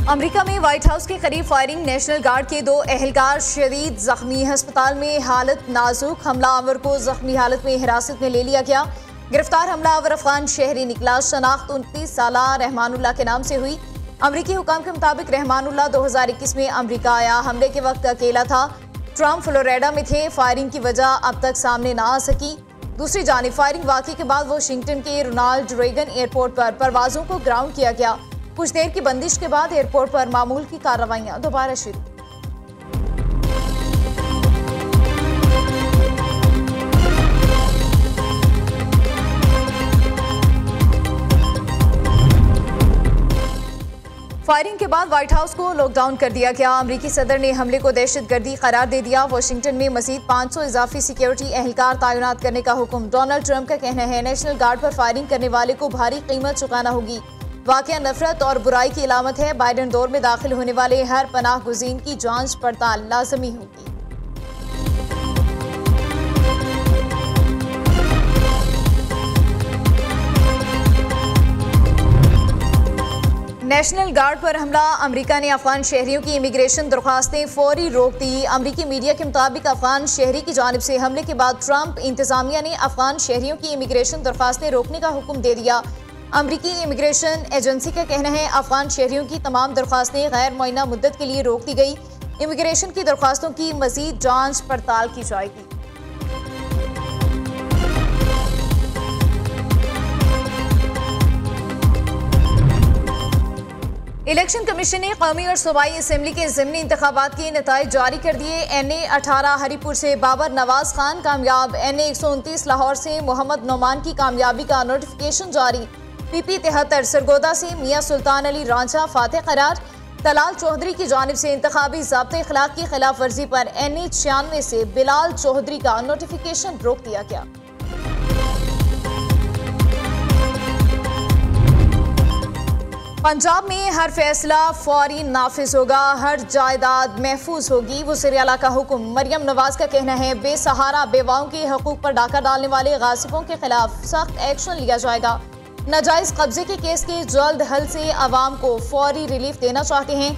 America में white house के करीब फायरिंग, नेशनल गार्ड के 2 एहलकार शदीद जख्मी, अस्पताल में हालत नाजुक। हमलावर को जख्मी हालत में हिरासत में ले लिया गया। गिरफ्तार हमलावर अफगान शहरी निकला। शनाख्त 29 साल रहमानुल्लाह के नाम से हुई। अमरीकी हुकाम के मुताबिक रहमानुल्लाह 2021 में अमरीका आया। हमले के वक्त अकेला था। ट्रंप फ्लोरिडा में थे। फायरिंग की वजह अब तक सामने ना आ सकी। दूसरी जानिब फायरिंग वाक़े के बाद वाशिंगटन के रोनाल्ड रेगन एयरपोर्ट पर परवाजों को ग्राउंड किया गया। कुछ देर की बंदिश के बाद एयरपोर्ट पर मामूल की कार्रवाइयां दोबारा शुरू। फायरिंग के बाद व्हाइट हाउस को लॉकडाउन कर दिया गया। अमरीकी सदर ने हमले को दहशतगर्दी करार दे दिया। वाशिंगटन में मजीद 500 इजाफी सिक्योरिटी एहलकार तैनात करने का हुक्म। डोनाल्ड ट्रंप का कहना है नेशनल गार्ड पर फायरिंग करने वाले को भारी कीमत चुकाना होगी। वाकया नफरत और बुराई की अलामत है। बाइडन दौर में दाखिल होने वाले हर पनाह गुज़ीन की जांच पड़ताल लाजमी होगी। नेशनल गार्ड पर हमला। अमेरिका ने अफगान शहरियों की इमिग्रेशन दरख्वास्तें फौरी रोक दी। अमरीकी मीडिया के मुताबिक अफगान शहरी की जानिब से हमले के बाद ट्रंप इंतजामिया ने अफगान शहरियों की इमिग्रेशन दरख्वास्तें रोकने का हुक्म दे दिया। अमरीकी इमिग्रेशन एजेंसी का कहना है अफगान शहरियों की तमाम दरख्वास्तें गैर मुअय्यना मुद्दत के लिए रोक दी गई। इमिग्रेशन की दरख्वास्तों की मजीद जांच पड़ताल की जाएगी। इलेक्शन कमीशन ने कौमी और सूबाई असम्बली के ज़िमनी इंतखाबात के नताइज जारी कर दिए। NA 18 हरीपुर से बाबर नवाज खान कामयाब। NA 129 लाहौर से मोहम्मद नोमान की कामयाबी का नोटिफिकेशन जारी। PP 73 सरगोदा से मियां सुल्तान अली रांझा फातेह करार। तलाल चौधरी की जानिब से इंतखाबी ज़ाब्ते अखलाक की खिलाफ वर्जी पर NA 96 से बिलाल चौधरी का नोटिफिकेशन रोक दिया गया। पंजाब में हर फैसला फौरी नाफिज होगा, हर जायदाद महफूज होगी। वज़ीर आला का हुक्म। मरियम नवाज का कहना है बेसहारा बेवाओं के हकूक पर डाका डालने वाले गासिबों के खिलाफ सख्त एक्शन लिया जाएगा। नाजायज कब्जे के केस के जल्द हल से अवाम को फौरी रिलीफ देना चाहते हैं।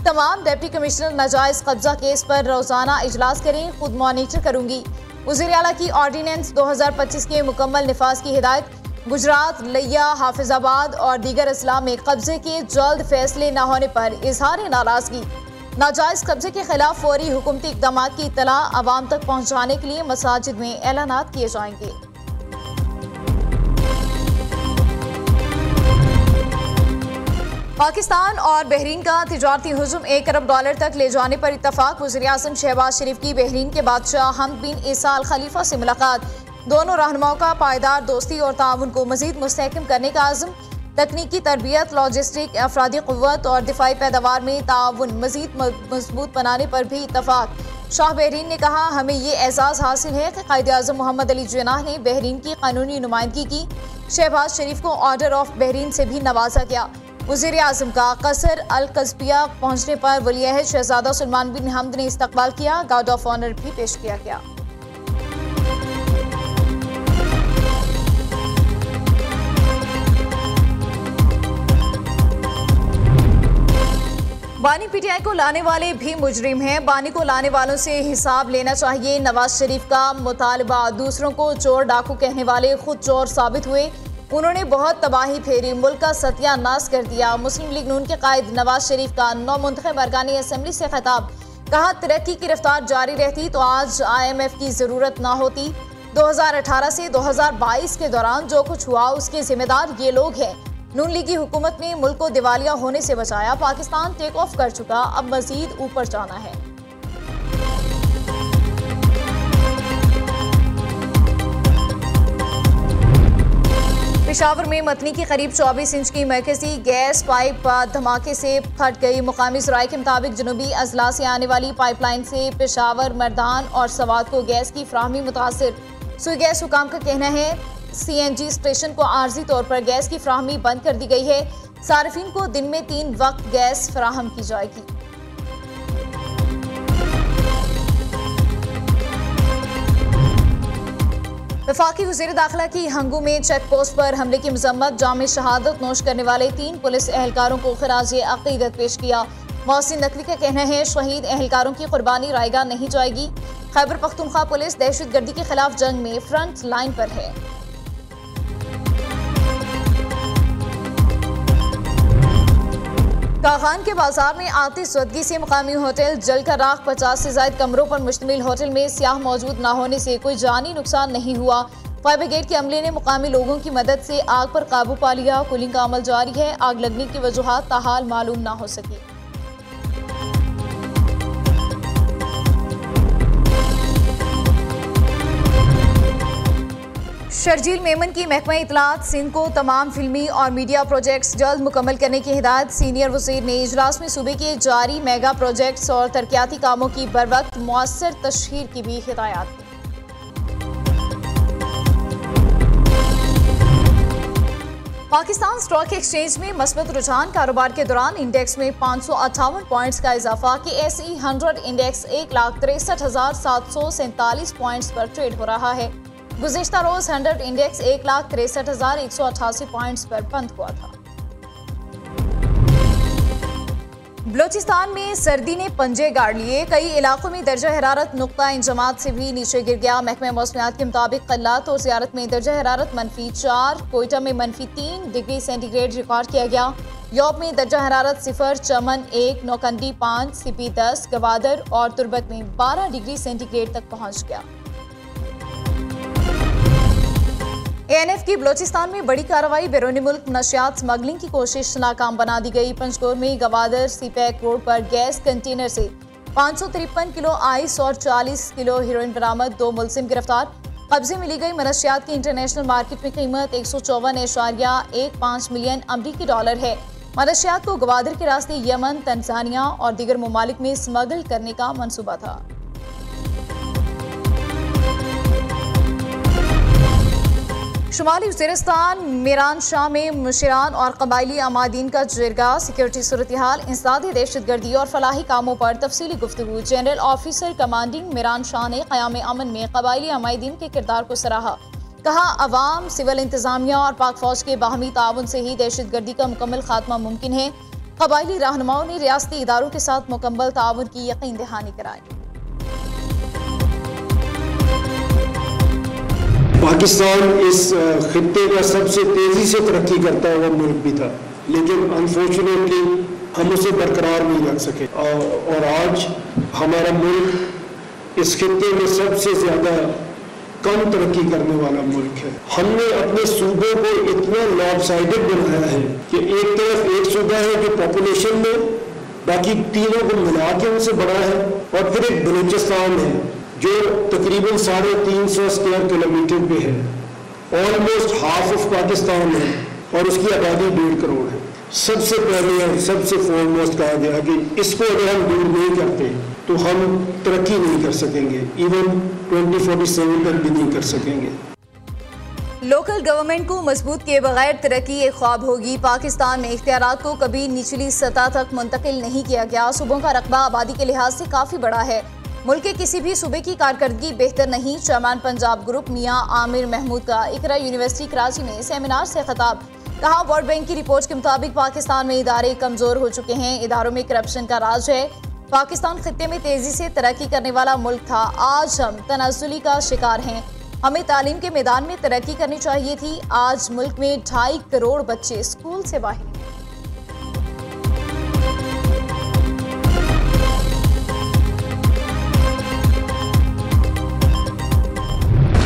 तमाम डिप्टी कमिश्नर नाजायज कब्जा केस पर रोजाना इजलास करें, खुद मॉनिटर करूंगी। वज़ीर आला की ऑर्डिनेंस 2025 के मुकम्मल निफाज की हिदायत। गुजरात, लिया, हाफिजाबाद और दीगर अजला में कब्जे के जल्द फैसले न होने पर इजहार नाराजगी। नाजायज कब्जे के खिलाफ फौरी हुकूमती इक़दाम की इत्तला अवाम तक पहुँचाने के लिए मसाजिद में ऐलानात किए जाएंगे। पाकिस्तान और बहरीन का तिजारती हुजूम $1 अरब तक ले जाने पर इत्तफाक। वज़ीर आज़म शहबाज शरीफ की बहरीन के बादशाह हमद बिन ईसा अल खलीफा से मुलाकात। दोनों रहनुमाओं का पायदार दोस्ती और ताउन को मजीद मुस्तहकम करने का आज़म। तकनीकी तरबियत, लॉजिस्टिक, अफरादी क़ुव्वत और दिफाई पैदावार में ताउन मजीद मजबूत बनाने पर भी इत्तफाक। शाह बहरीन ने कहा हमें ये एजाज़ हासिल है कि क़ायद आज़म मोहम्मद अली जिन्नाह ने बहरीन की कानूनी नुमाइंदगी की। शहबाज शरीफ को ऑर्डर ऑफ बहरीन से भी नवाजा गया। वज़ीर आज़म का कसर अल कज़बिया पहुँचने पर वली-ए-अहद शहजादा सलमान बिन हमद ने इस्तकबाल किया। गार्ड ऑफ ऑनर भी पेश किया गया। बानी PTI को लाने वाले भी मुजरिम हैं। बानी को लाने वालों से हिसाब लेना चाहिए। नवाज शरीफ का मुतालबा। दूसरों को चोर डाकू कहने वाले खुद चोर साबित हुए। उन्होंने बहुत तबाही फेरी, मुल्क का सत्यानाश कर दिया। मुस्लिम लीग नून के कायद नवाज शरीफ का नौमुंतखब अरकानी असम्बली से खिताब। कहा तरक्की की रफ्तार जारी रहती तो आज IMF की जरूरत ना होती। 2018 से 2022 के दौरान जो कुछ हुआ उसके जिम्मेदार ये लोग हैं। नून लीगी हुकूमत ने मुल्क को दिवालिया होने से बचाया। पाकिस्तान टेक ऑफ कर चुका, अब मजीद ऊपर जाना है। पेशावर में मतनी की करीब 24 इंच की मरकजी गैस पाइप धमाके से फट गई। मुकामी ज़राए के मुताबिक जनूबी अजला से आने वाली पाइपलाइन से पेशावर, मर्दान और सवात को गैस की फ्राहमी मुतासिर। सुई गैस हुकाम का कहना है CNG स्टेशन को आर्जी तौर पर गैस की फ्राहमी बंद कर दी गई है। सार्फिन को दिन में 3 वक्त गैस फराहम की जाएगी। वफाकी वज़ीर दाखिला की हंगू में चेक पोस्ट पर हमले की मजम्मत, जामे शहादत नोश करने वाले 3 पुलिस एहलकारों को खिराजे अकीदत पेश किया। मोहसिन नकवी का कहना है शहीद एहलकारों की कुर्बानी रायगा नहीं जाएगी। खैबर पख्तूनख्वा पुलिस दहशतगर्दी के खिलाफ जंग में फ्रंट लाइन पर है। कागान के बाजार में आतिशज़दगी से मुकामी होटल जलकर राख, 50 से ज्यादा कमरों पर मुश्तमिल होटल में स्याह मौजूद न होने से कोई जानी नुकसान नहीं हुआ। फायर ब्रिगेड के अमले ने मुकामी लोगों की मदद से आग पर काबू पा लिया। कूलिंग का अमल जारी है। आग लगने की वजूहात ताहाल मालूम न हो सकी। शर्जील मेमन की महकमा इत्तलात सिंध को तमाम फिल्मी और मीडिया प्रोजेक्ट्स जल्द मुकम्मल करने की हिदायत। सीनियर वज़ीर ने इजलास में सूबे के जारी मेगा प्रोजेक्ट्स और तरक्याती कामों की बरवक्त मुअस्सर तशहीर की भी हिदायत दी। पाकिस्तान स्टॉक एक्सचेंज में मस्बत रुझान, कारोबार के दौरान इंडेक्स में 558 पॉइंट्स का इजाफा। KSE 100 इंडेक्स 1,63,747 पॉइंट्स पर ट्रेड हो रहा है। गुज़िश्ता रोज 100 इंडेक्स 1,63,188 पॉइंट्स पर बंद हुआ था। बलोचिस्तान में सर्दी ने पंजे गाड़ लिए। कई इलाकों में दर्जा हरारत नुक्ता इंजमात से भी नीचे गिर गया। महकमा मौसमियात के मुताबिक कल्लात और ज़ियारत में दर्जा हरारत -4, कोयटा में -3 डिग्री सेंटीग्रेड रिकॉर्ड किया गया। योब में दर्जा हरारत 0, चमन 1, नौकंडी 5, सिपी 10, गवादर और तुर्बत में 12 डिग्री सेंटीग्रेड तक पहुँच गया। ANF की बलोचिस्तान में बड़ी कार्रवाई, बैरूनी मुल्क नशियात स्मगलिंग की कोशिश नाकाम बना दी गई। पंचकोर में गवादर सीपैक रोड पर गैस कंटेनर से 553 किलो आइस और 40 किलो हीरोइन बरामद, 2 मुलजिम गिरफ्तार। कब्जे में ली गई मनशियात की इंटरनेशनल मार्केट में कीमत 154.15 मिलियन अमरीकी डॉलर है। मनशियात को गवादर के रास्ते यमन, तंजानिया और दीगर ममालिक में स्मगल करने का मंसूबा था। शुमाली वज़ीरिस्तान मीरान शाह में मुशीरान और कबायली अमादीन का जिरगा, सिक्योरिटी सूरत हाल, इंसदादी दहशतगर्दी और फलाही कामों पर तफसीली गुफ्तगू। General officer commanding Miran Shah ने क़याम अमन में कबायली अमादीन के किरदार को सराहा। कहा अवाम, सिविल इंतजामिया और पाक फौज के बाहमी ताउन से ही दहशतगर्दी का मुकम्मल खात्मा मुमकिन है। कबायली रहनुमाओं ने रियासती इदारों के साथ मुकम्मल ताउन की यकीन दहानी कराई। पाकिस्तान इस खित्ते का सबसे तेज़ी से तरक्की करता हुआ मुल्क भी था, लेकिन अनफॉर्चुनेटली हम उसे बरकरार नहीं रख सके और आज हमारा मुल्क इस खित्ते में सबसे ज़्यादा कम तरक्की करने वाला मुल्क है। हमने अपने सूबों को इतना लॉपसाइडेड बनाया है कि एक तरफ एक सूबा है जो पॉपुलेशन में बाकी तीनों को मिला के उनसे बड़ा है, और फिर एक बलूचिस्तान है जो तकरीबन 350 स्क्वायर किलोमीटर पे है, ऑलमोस्ट हाफ ऑफ पाकिस्तान है, और उसकी आबादी 1.5 करोड़ है। सबसे पहले और सबसे फॉरमोस्ट कहा गया कि इसको अगर हम दूर नहीं करते तो हम तरक्की नहीं कर सकेंगे, इवन 2047 तक भी नहीं कर सकेंगे। लोकल गवर्नमेंट को मजबूत किए बगैर तरक्की एक ख्वाब होगी। पाकिस्तान में इख्तियारात को कभी निचली सतह तक मुंतकिल नहीं किया गया। सूबों का रकबा आबादी के लिहाज से काफ़ी बड़ा है। मुल्क के किसी भी सूबे की कारकर्दगी बेहतर नहीं। चेयरमैन पंजाब ग्रुप मियां आमिर महमूद का इकरा यूनिवर्सिटी कराची में सेमिनार से खिताब। कहा वर्ल्ड बैंक की रिपोर्ट के मुताबिक पाकिस्तान में इदारे कमज़ोर हो चुके हैं, इदारों में करप्शन का राज है। पाकिस्तान खित्ते में तेज़ी से तरक्की करने वाला मुल्क था, आज हम तनाजुली का शिकार हैं। हमें तालीम के मैदान में तरक्की करनी चाहिए थी। आज मुल्क में 2.5 करोड़ बच्चे स्कूल से बाहर।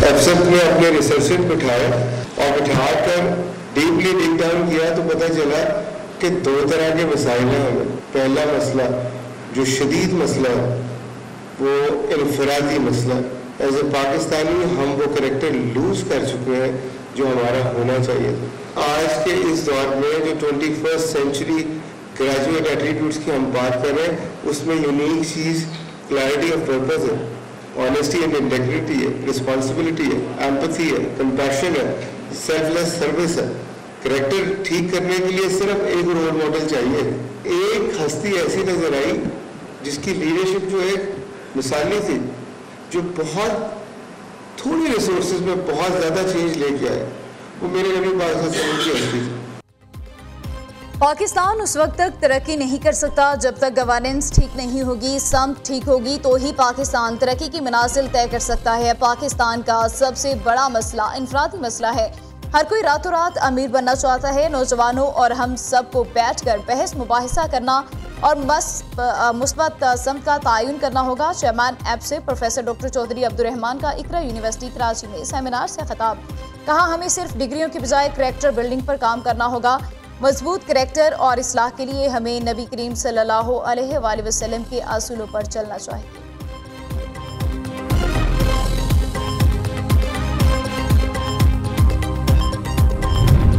अफसर ने अपने रिसर्चर बिठाए और बिठाकर डीपली डिग डाउन किया तो पता चला कि 2 तरह के मसाइल हैं हमें। पहला मसला जो शदीद मसला है वो इनफरादी मसला। एज ए पाकिस्तानी हम वो करेक्टर लूज कर चुके हैं जो हमारा होना चाहिए था। आज के इस दौर में जो 21st सेंचुरी ग्रेजुएट एट्रीब्यूट्स की हम बात कर रहे हैं, उसमें unique cheese clarity of purpose है, ऑनेस्टी एंड इंटेग्रिटी है, रिस्पॉन्सिबिलिटी है, एम्पैथी है, कंपैशन है, सेल्फलेस सर्विस है। करेक्टर ठीक करने के लिए सिर्फ एक रोल मॉडल चाहिए। एक हस्ती ऐसी नजर आई जिसकी लीडरशिप जो एक मिसाली थी, जो बहुत थोड़ी रिसोर्सेज में बहुत ज़्यादा चेंज लेके आए, वो मेरे नबी पाक सल्लल्लाहु अलैहि वसल्लम की हस्ती थी। पाकिस्तान उस वक्त तक तरक्की नहीं कर सकता जब तक गवर्नेंस ठीक नहीं होगी, समत ठीक होगी तो ही पाकिस्तान तरक्की की मनाजिल तय कर सकता है। पाकिस्तान का सबसे बड़ा मसला इनफरादी मसला है। हर कोई रातों रात अमीर बनना चाहता है। नौजवानों और हम सबको बैठकर बहस मुबाहिसा करना और मुस्बत समत का तयन करना होगा। चेयरमैन एप्से प्रोफेसर डॉक्टर चौधरी अब्दुर्रहमान का इकरा यूनिवर्सिटी कराची में सेमिनार से खिताब। कहा, हमें सिर्फ डिग्रियों के बजाय करैक्टर बिल्डिंग पर काम करना होगा। मजबूत करैक्टर और इस्लाह के लिए हमें नबी करीम सल्लल्लाहु अलैहि वसल्लम के असूलों पर चलना चाहिए।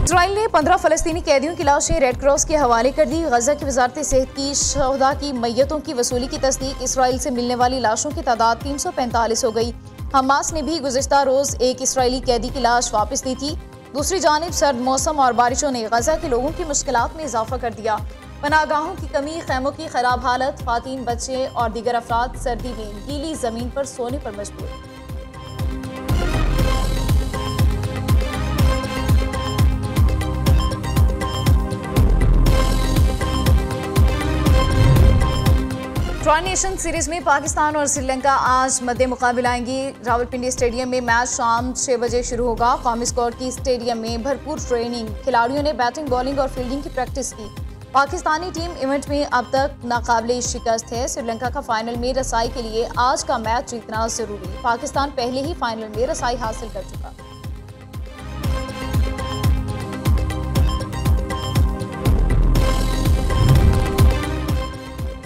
इजराइल ने 15 फलस्तीनी कैदियों की लाशें रेड क्रॉस के हवाले कर दी। गजा की वजारत सेहत की शहदा की मैयतों की वसूली की तस्दीक। इसराइल से मिलने वाली लाशों की तादाद 345 हो गई। हमास ने भी गुज़िश्ता रोज एक इसराइली कैदी की लाश वापस दी थी। दूसरी जानिब सर्द मौसम और बारिशों ने गजा के लोगों की मुश्किलात में इजाफा कर दिया। पनाहगाहों की कमी, खैमों की खराब हालत, ख़वातीन, बच्चे और दीगर अफराद सर्दी में गीली जमीन पर सोने पर मजबूर। ट्राई नेशन सीरीज में पाकिस्तान और श्रीलंका आज मद्दे मुकाबले आएंगी। रावलपिंडी स्टेडियम में मैच शाम 6 बजे शुरू होगा। कौमी स्क्वाड की स्टेडियम में भरपूर ट्रेनिंग, खिलाड़ियों ने बैटिंग, बॉलिंग और फील्डिंग की प्रैक्टिस की। पाकिस्तानी टीम इवेंट में अब तक नाकाबिले शिकस्त है। श्रीलंका का फाइनल में रसाई के लिए आज का मैच जीतना जरूरी। पाकिस्तान पहले ही फाइनल में रसाई हासिल कर चुका।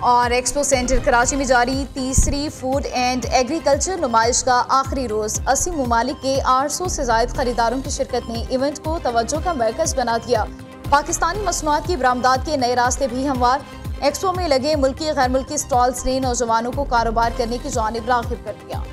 और एक्सपो सेंटर कराची में जारी तीसरी फूड एंड एग्रीकल्चर नुमाइश का आखिरी रोज 80 ममालिक के 800 से ज्यादा खरीदारों की शिरकत ने इवेंट को तवज्जो का मरकज बना दिया। पाकिस्तानी मसनूआत की बरामदात के नए रास्ते भी हमवार। एक्सपो में लगे मुल्की गैर मुल्की स्टॉल्स ने नौजवानों को कारोबार करने की जानिब राग़िब कर दिया।